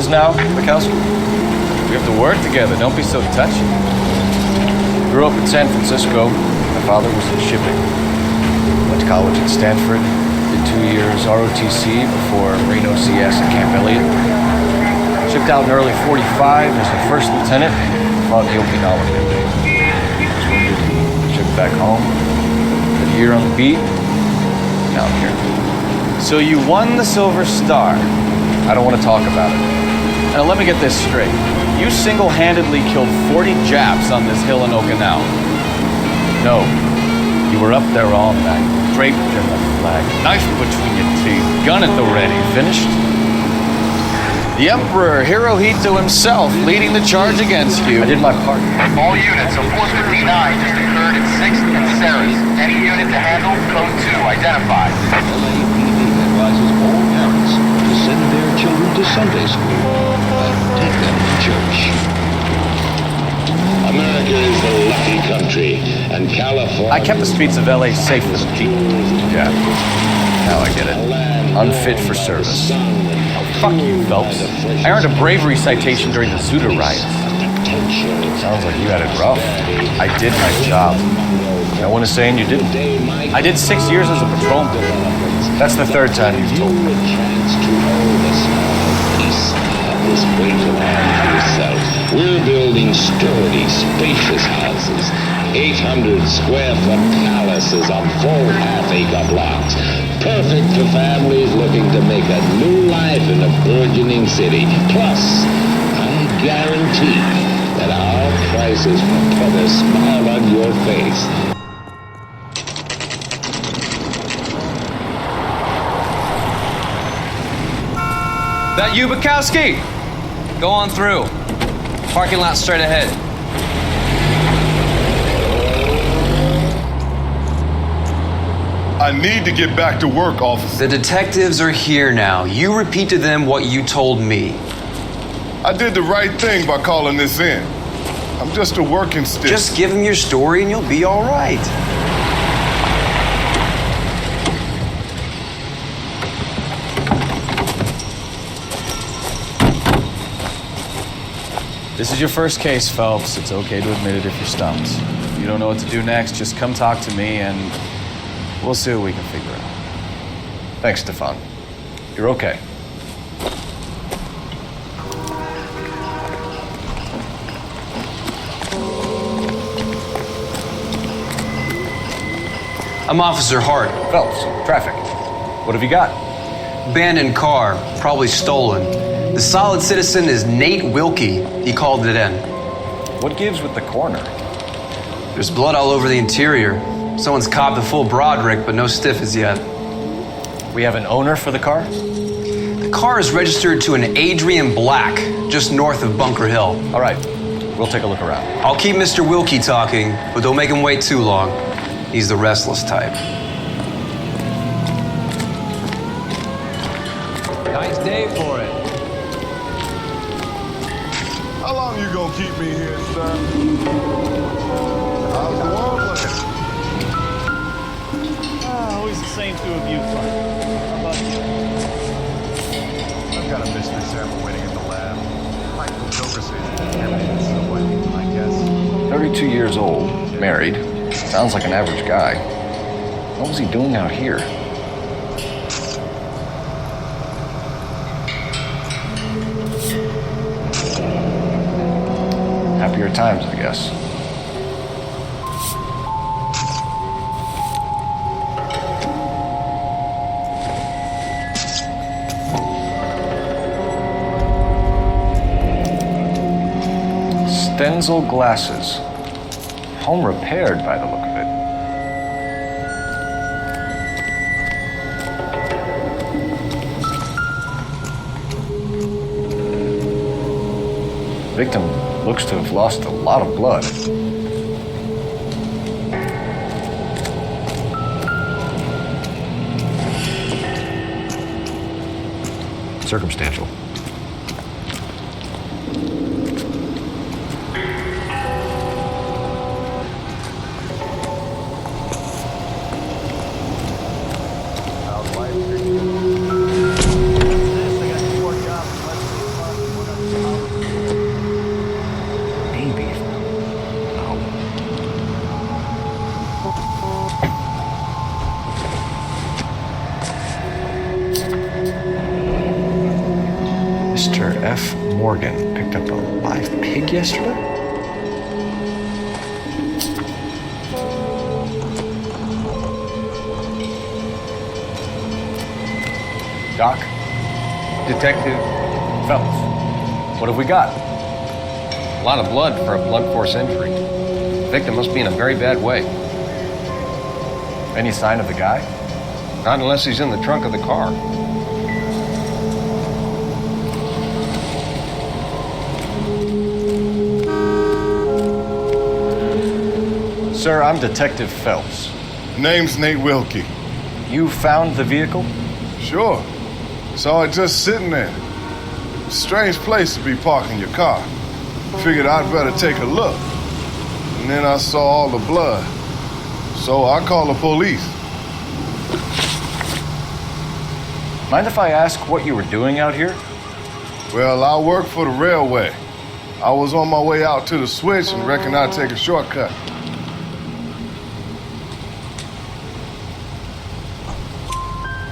friends now, Mikowski? We have to work together. Don't be so touchy. Grew up in San Francisco. My father was in shipping. Went to college at Stanford. Did 2 years ROTC before Reno CS at Camp Elliott. Shipped out in early 45 as a first lieutenant. Fought in the Okinawa campaign. Was wounded. Shipped back home. Did a year on the beat. Now I'm here. So you won the Silver Star. I don't want to talk about it. Now let me get this straight. You single-handedly killed 40 Japs on this hill in Okinawa. No, you were up there all night, draped in the flag, knife between your teeth, gun at the ready. Finished? The Emperor Hirohito himself leading the charge against you. I did my part. All units, a Force 59 just occurred at 6th and Ceres. Any unit to handle, code 2, identified. LAPD advises all parents to send their children to Sunday school and take them to church. America is a lucky country, and California... I kept the streets of LA safe for the people. Yeah, now I get it. Unfit for service. Fuck you, Phelps. I earned a bravery citation during the Zuda riots. Sounds like you had it rough. I did my job. No one is saying you didn't. I did 6 years as a patrolman. That's the third time you've told me. This great land to yourself. We're building sturdy, spacious houses, 800-square-foot palaces on full half-acre blocks, perfect for families looking to make a new life in a burgeoning city. Plus, I guarantee that our prices will put a smile on your face. That you, Bukowski? Go on through. Parking lot straight ahead. I need to get back to work, officer. The detectives are here now. You repeat to them what you told me. I did the right thing by calling this in. I'm just a working stick. Just give them your story and you'll be all right. This is your first case, Phelps. It's okay to admit it if you're stumped. If you don't know what to do next, just come talk to me and we'll see what we can figure out. Thanks, Stefan. You're okay. I'm Officer Hart. Phelps, traffic. What have you got? Abandoned car, probably stolen. The solid citizen is Nate Wilkie. He called it in. What gives with the corner? There's blood all over the interior. Someone's copped the full Broderick, but no stiff as yet. We have an owner for the car? The car is registered to an Adrian Black, just north of Bunker Hill. All right, we'll take a look around. I'll keep Mr. Wilkie talking, but don't make him wait too long. He's the restless type. Nice day for it. How long you gonna keep me here, sir? How's the world looking? Always the same two of you, fun. How about you? I've got a mystery sample waiting in the lab. Might go conversation everything somewhat, I guess. 32 years old, married. Sounds like an average guy. What was he doing out here? Happier times, I guess. Stenzel glasses. Home repaired by the look of it. Victim looks to have lost a lot of blood. Circumstantial. I got 2 more jobs. Let's see. Mr. F. Morgan picked up a live pig yesterday? Doc? Detective Phelps. What have we got? A lot of blood for a blunt force injury. The victim must be in a very bad way. Any sign of the guy? Not unless he's in the trunk of the car. Sir, I'm Detective Phelps. Name's Nate Wilkie. You found the vehicle? Sure. Saw it just sitting there. Strange place to be parking your car. Figured I'd better take a look. And then I saw all the blood. So I called the police. Mind if I ask what you were doing out here? Well, I work for the railway. I was on my way out to the switch and reckoned I'd take a shortcut.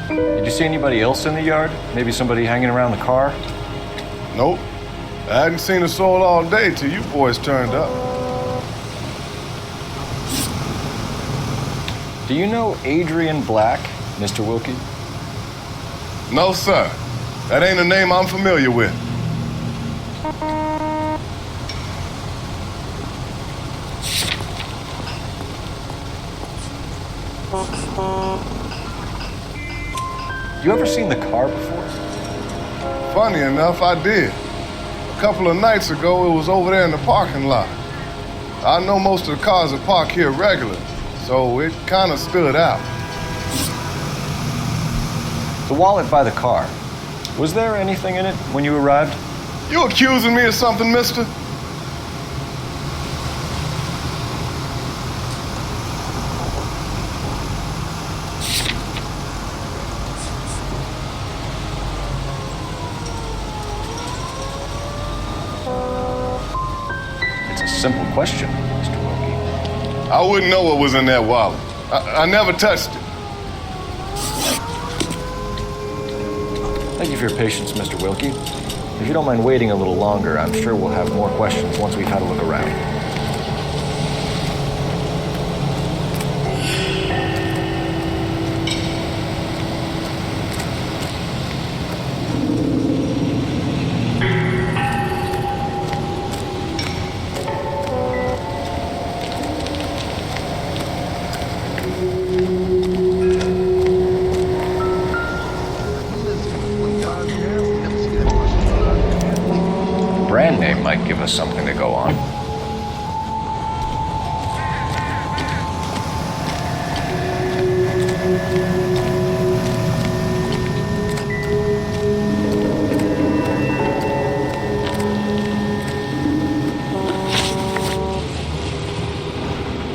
Did you see anybody else in the yard? Maybe somebody hanging around the car? Nope. I hadn't seen a soul all day till you boys turned up. Do you know Adrian Black, Mr. Wilkie? No, sir. That ain't a name I'm familiar with. You ever seen the car before? Funny enough, I did. A couple of nights ago, it was over there in the parking lot. I know most of the cars are parked here regularly, so it kind of stood out. The wallet by the car. Was there anything in it when you arrived? You accusing me of something, mister? It's a simple question, Mr. Wilkie. I wouldn't know what was in that wallet. I never touched it. Thank you for your patience, Mr. Wilkie. If you don't mind waiting a little longer, I'm sure we'll have more questions once we've had a look around. Brand name might give us something to go on.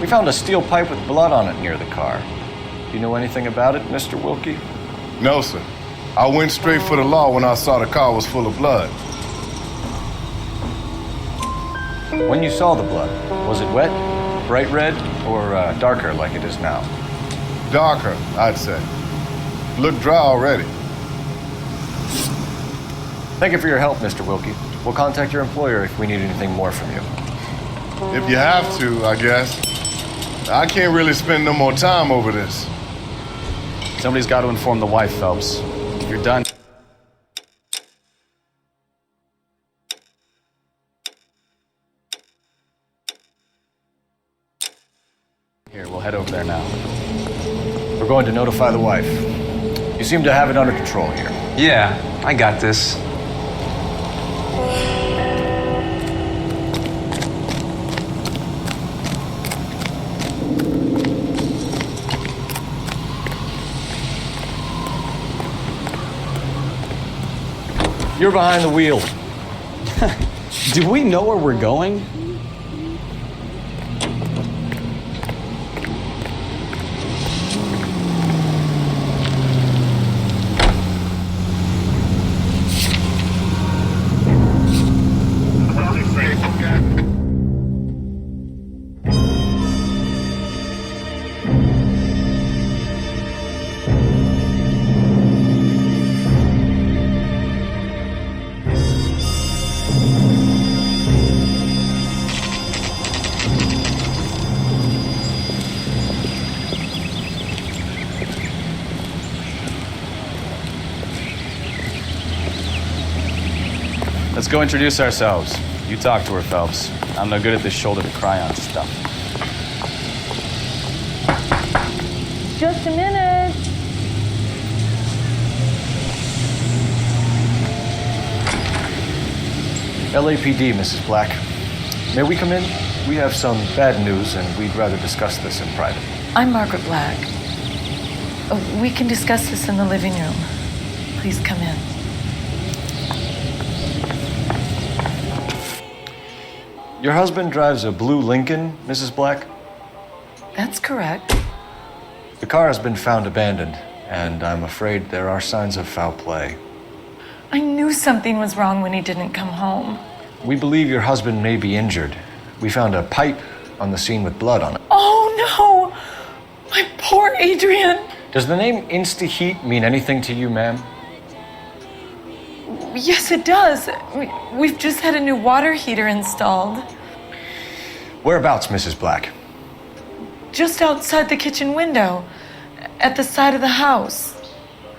We found a steel pipe with blood on it near the car. Do you know anything about it, Mr. Wilkie? No, sir. I went straight for the law when I saw the car was full of blood. When you saw the blood, was it wet, bright red, or darker like it is now? Darker, I'd say. Looked dry already. Thank you for your help, Mr. Wilkie. We'll contact your employer if we need anything more from you. If you have to, I guess. I can't really spend no more time over this. Somebody's got to inform the wife, Phelps. If you're done. Here, we'll head over there now. We're going to notify the wife. You seem to have it under control here. Yeah, I got this. You're behind the wheel. Do we know where we're going? Let's go introduce ourselves. You talk to her, Phelps. I'm no good at this shoulder to cry on stuff. Just a minute. LAPD, Mrs. Black. May we come in? We have some bad news, and we'd rather discuss this in private. I'm Margaret Black. We can discuss this in the living room. Please come in. Your husband drives a blue Lincoln, Mrs. Black? That's correct. The car has been found abandoned, and I'm afraid there are signs of foul play. I knew something was wrong when he didn't come home. We believe your husband may be injured. We found a pipe on the scene with blood on it. Oh, no! My poor Adrian! Does the name Insta-Heat mean anything to you, ma'am? Yes, it does. We've just had a new water heater installed. Whereabouts, Mrs. Black? Just outside the kitchen window, at the side of the house.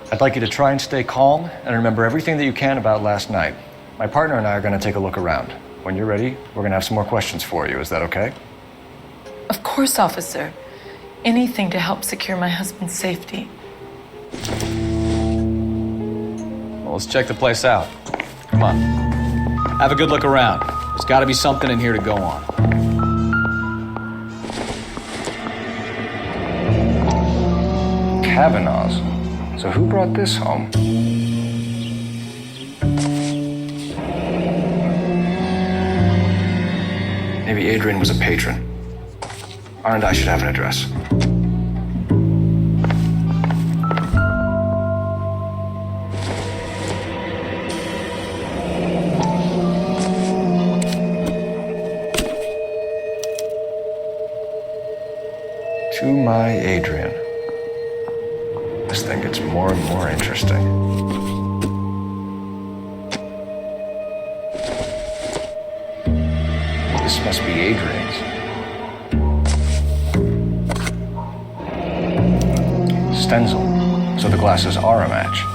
I'd like you to try and stay calm and remember everything that you can about last night. My partner and I are going to take a look around. When you're ready, we're going to have some more questions for you. Is that okay? Of course, officer. Anything to help secure my husband's safety. Well, let's check the place out. Come on. Have a good look around. There's got to be something in here to go on. Kavanaugh's. So who brought this home? Maybe Adrian was a patron. R&I should have an address. To my Adrian. This thing gets more and more interesting. This must be Adrian's. Stencil, so the glasses are a match.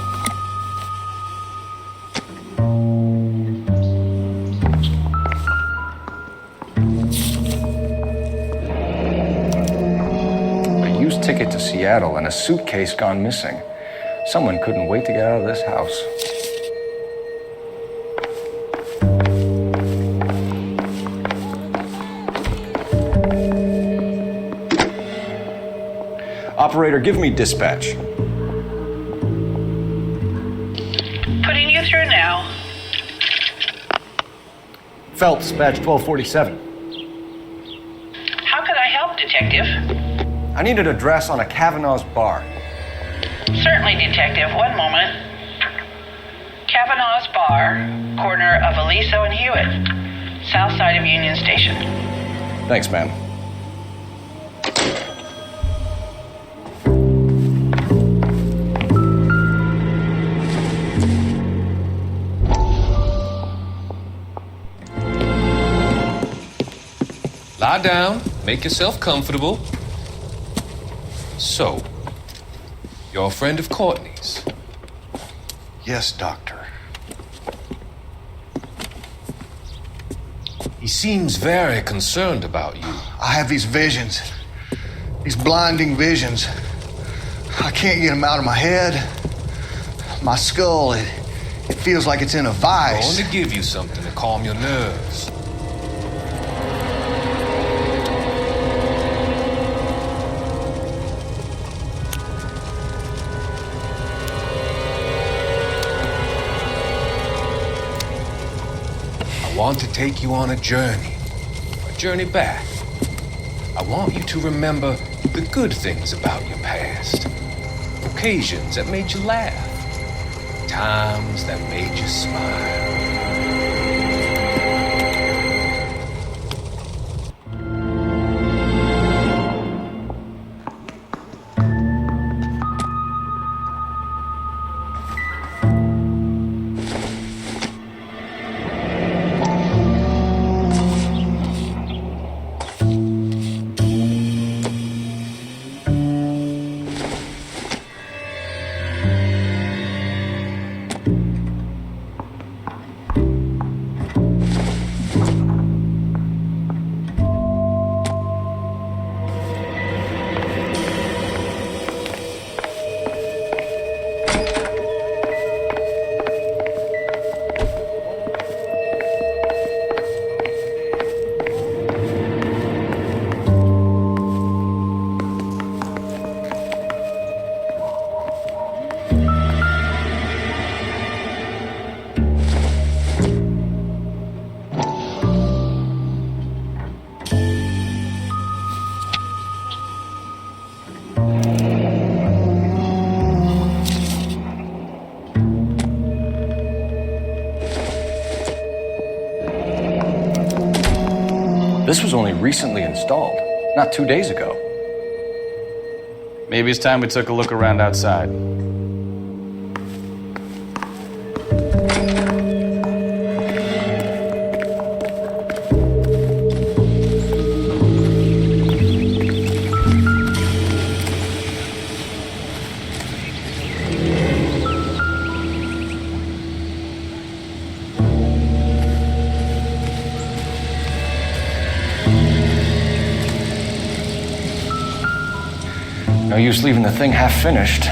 A used ticket to Seattle and a suitcase gone missing. Someone couldn't wait to get out of this house. Operator, give me dispatch. Putting you through now. Phelps, badge 1247. How could I help, Detective? I need an address on a Kavanaugh's bar. Certainly, Detective. One moment. Kavanaugh's Bar, corner of Aliso and Hewitt, south side of Union Station. Thanks, ma'am. Lie down, make yourself comfortable. So, you're a friend of Courtney's? Yes, Doctor. He seems very concerned about you. I have these visions. These blinding visions. I can't get them out of my head. My skull, it feels like it's in a vice. I want to give you something to calm your nerves. I want to take you on a journey back. I want you to remember the good things about your past. Occasions that made you laugh. Times that made you smile. This was only recently installed, not 2 days ago. Maybe it's time we took a look around outside. No use leaving the thing half finished.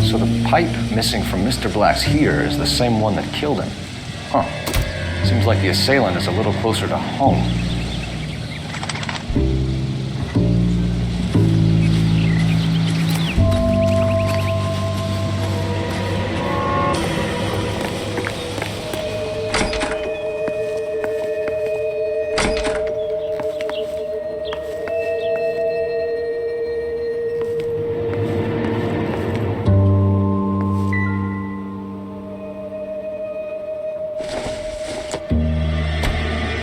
So the pipe missing from Mr. Black's here is the same one that killed him. Huh. Seems like the assailant is a little closer to home.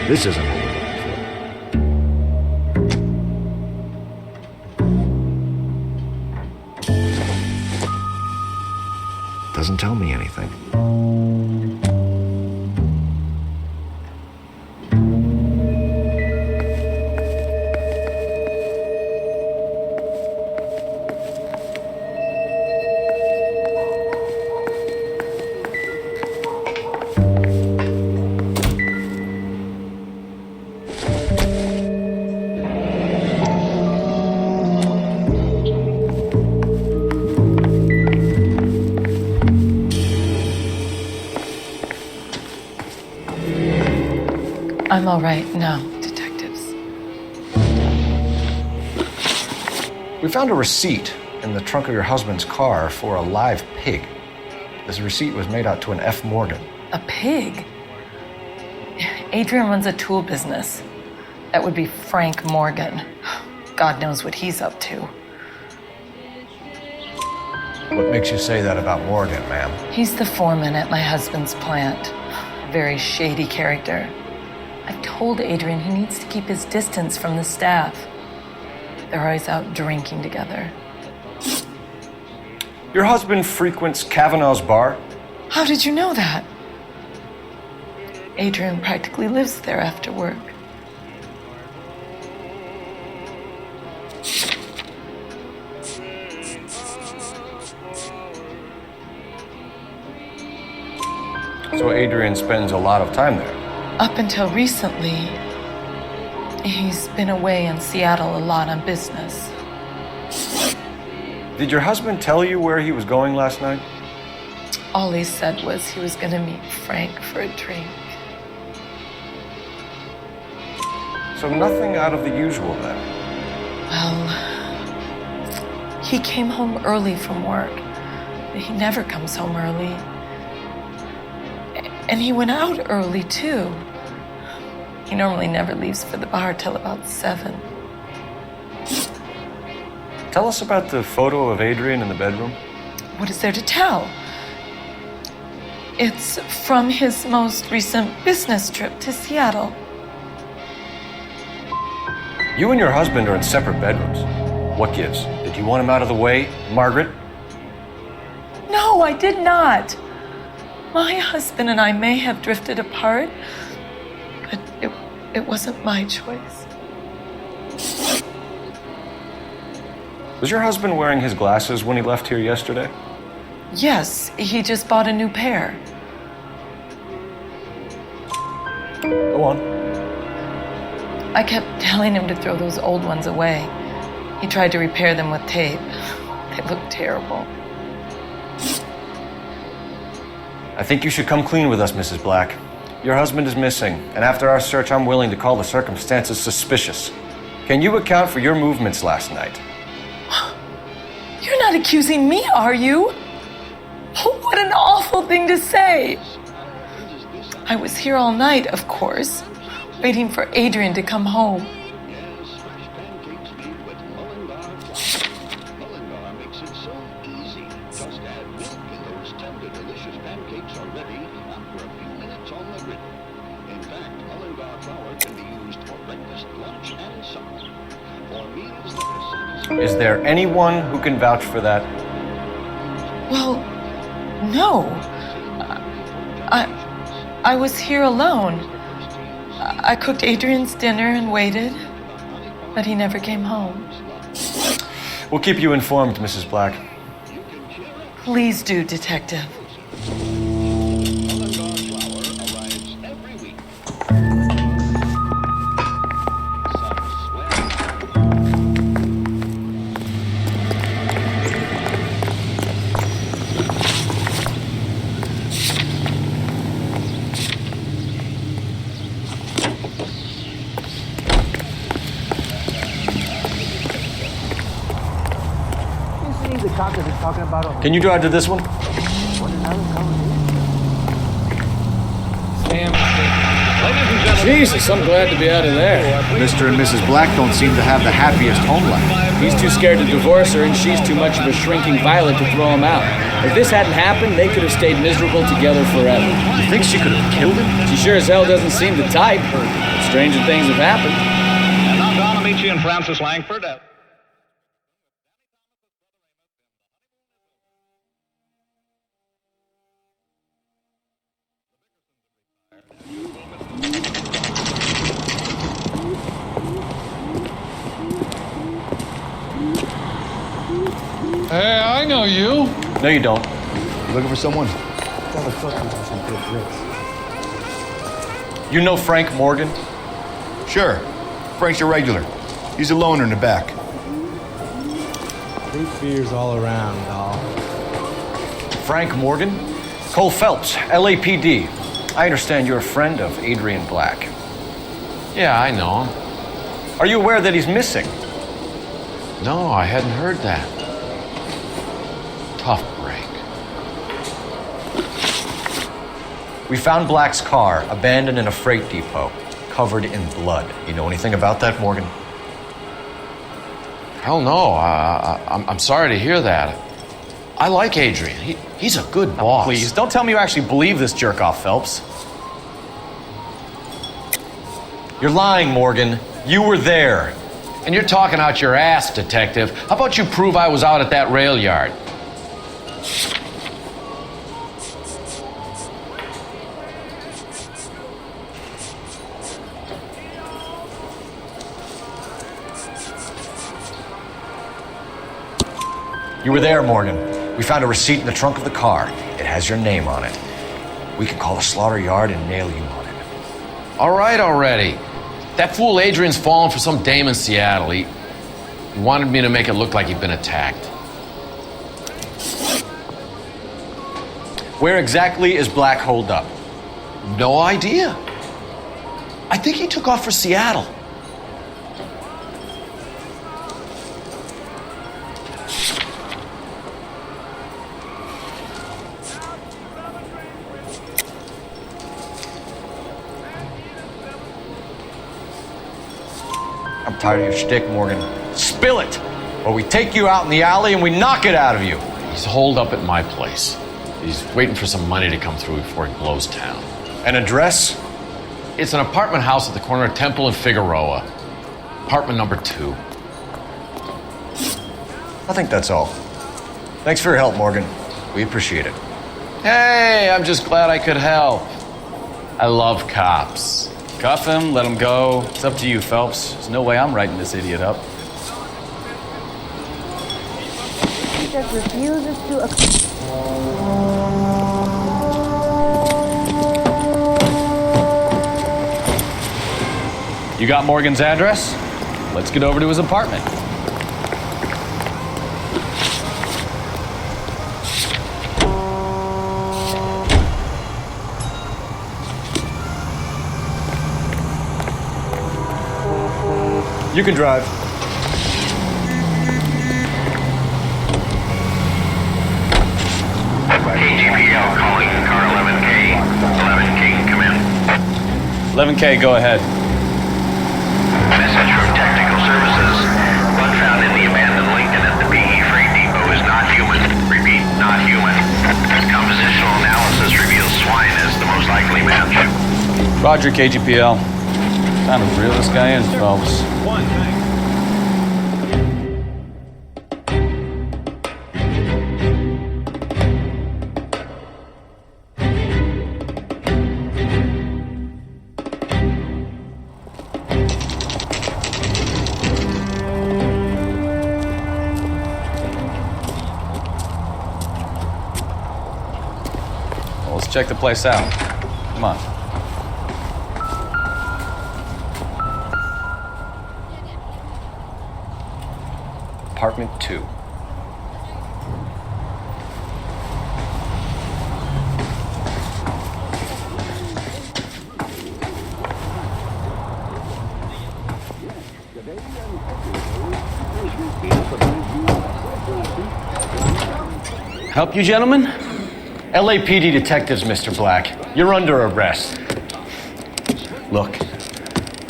This isn't what we're looking for. Doesn't tell me anything. I'm all right now, detectives. We found a receipt in the trunk of your husband's car for a live pig. This receipt was made out to an F. Morgan. A pig? Adrian runs a tool business. That would be Frank Morgan. God knows what he's up to. What makes you say that about Morgan, ma'am? He's the foreman at my husband's plant. A very shady character. I've told Adrian he needs to keep his distance from the staff. They're always out drinking together. Your husband frequents Kavanaugh's bar? How did you know that? Adrian practically lives there after work. So Adrian spends a lot of time there? Up until recently, he's been away in Seattle a lot on business. Did your husband tell you where he was going last night? All he said was he was gonna meet Frank for a drink. So nothing out of the usual then? Well, he came home early from work. He never comes home early. And he went out early, too. He normally never leaves for the bar till about 7. Tell us about the photo of Adrian in the bedroom. What is there to tell? It's from his most recent business trip to Seattle. You and your husband are in separate bedrooms. What gives? Did you want him out of the way, Margaret? No, I did not. My husband and I may have drifted apart, but it wasn't my choice. Was your husband wearing his glasses when he left here yesterday? Yes, he just bought a new pair. Go on. I kept telling him to throw those old ones away. He tried to repair them with tape. They looked terrible. I think you should come clean with us, Mrs. Black. Your husband is missing, and after our search, I'm willing to call the circumstances suspicious. Can you account for your movements last night? You're not accusing me, are you? What an awful thing to say. I was here all night, of course, waiting for Adrian to come home. Is there anyone who can vouch for that? Well, no. I was here alone. I cooked Adrian's dinner and waited, but he never came home. We'll keep you informed, Mrs. Black. Please do, Detective. Can you drive to this one? Jesus, I'm glad to be out of there. Mr. and Mrs. Black don't seem to have the happiest home life. He's too scared to divorce her, and she's too much of a shrinking violet to throw him out. If this hadn't happened, they could have stayed miserable together forever. You think she could have killed him? She sure as hell doesn't seem the type. But stranger things have happened. And now Don Amici and Francis Langford. Hey, I know you. No, you don't. You looking for someone? You know Frank Morgan? Sure. Frank's a regular. He's a loner in the back. Fruit fears all around, doll. Frank Morgan? Cole Phelps, LAPD. I understand you're a friend of Adrian Black. Yeah, I know him. Are you aware that he's missing? No, I hadn't heard that. Tough break. We found Black's car abandoned in a freight depot, covered in blood. You know anything about that, Morgan? Hell no. I'm sorry to hear that. I like Adrian. He's a good boss. Please, don't tell me you actually believe this jerk-off, Phelps. You're lying, Morgan. You were there. And you're talking out your ass, detective. How about you prove I was out at that rail yard? You were there, Morgan. We found a receipt in the trunk of the car. It has your name on it. We can call the slaughter yard and nail you on it. All right already. That fool Adrian's fallen for some dame in Seattle. He wanted me to make it look like he'd been attacked. Where exactly is Black holed up? No idea. I think he took off for Seattle. I'm tired of your shtick, Morgan. Spill it, or we take you out in the alley and we knock it out of you. He's holed up at my place. He's waiting for some money to come through before he blows town. An address? It's an apartment house at the corner of Temple and Figueroa. Apartment number 2. I think that's all. Thanks for your help, Morgan. We appreciate it. Hey, I'm just glad I could help. I love cops. Cuff him, let him go. It's up to you, Phelps. There's no way I'm writing this idiot up. He just refuses to... You got Morgan's address? Let's get over to his apartment. You can drive. KGPL calling car 11K. 11K, come in. 11K, go ahead. Message from Technical Services. Blood found in the abandoned Lincoln at the PE Freight Depot is not human. Repeat, not human. Compositional analysis reveals swine as the most likely match. Roger, KGPL. Time to reel this guy in, folks. Well, let's check the place out. Come on. Apartment 2. Help you, gentlemen? LAPD detectives, Mr. Black. You're under arrest. Look,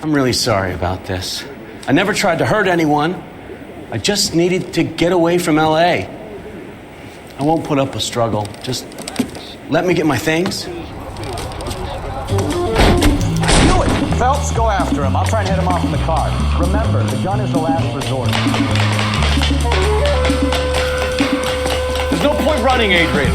I'm really sorry about this. I never tried to hurt anyone. I just needed to get away from LA. I won't put up a struggle. Just let me get my things. I knew it! Phelps, go after him. I'll try and head him off in the car. Remember, the gun is the last resort. There's no point running, Adrian.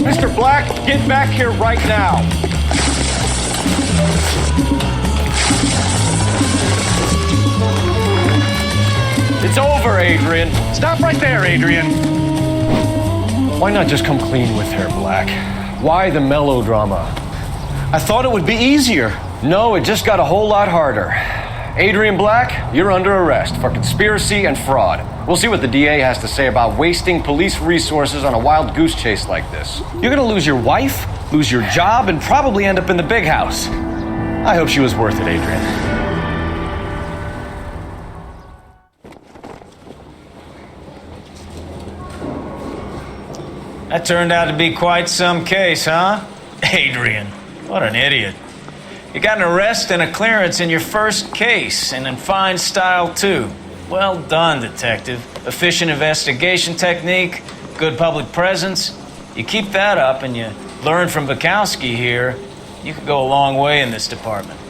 Mr. Black, get back here right now. It's over, Adrian. Stop right there, Adrian. Why not just come clean with her, Black? Why the melodrama? I thought it would be easier. No, it just got a whole lot harder. Adrian Black, you're under arrest for conspiracy and fraud. We'll see what the DA has to say about wasting police resources on a wild goose chase like this. You're gonna lose your wife, lose your job, and probably end up in the big house. I hope she was worth it, Adrian. That turned out to be quite some case, huh? Adrian, what an idiot. You got an arrest and a clearance in your first case, and in fine style, too. Well done, detective. Efficient investigation technique, good public presence. You keep that up and you learn from Bukowski here, you could go a long way in this department.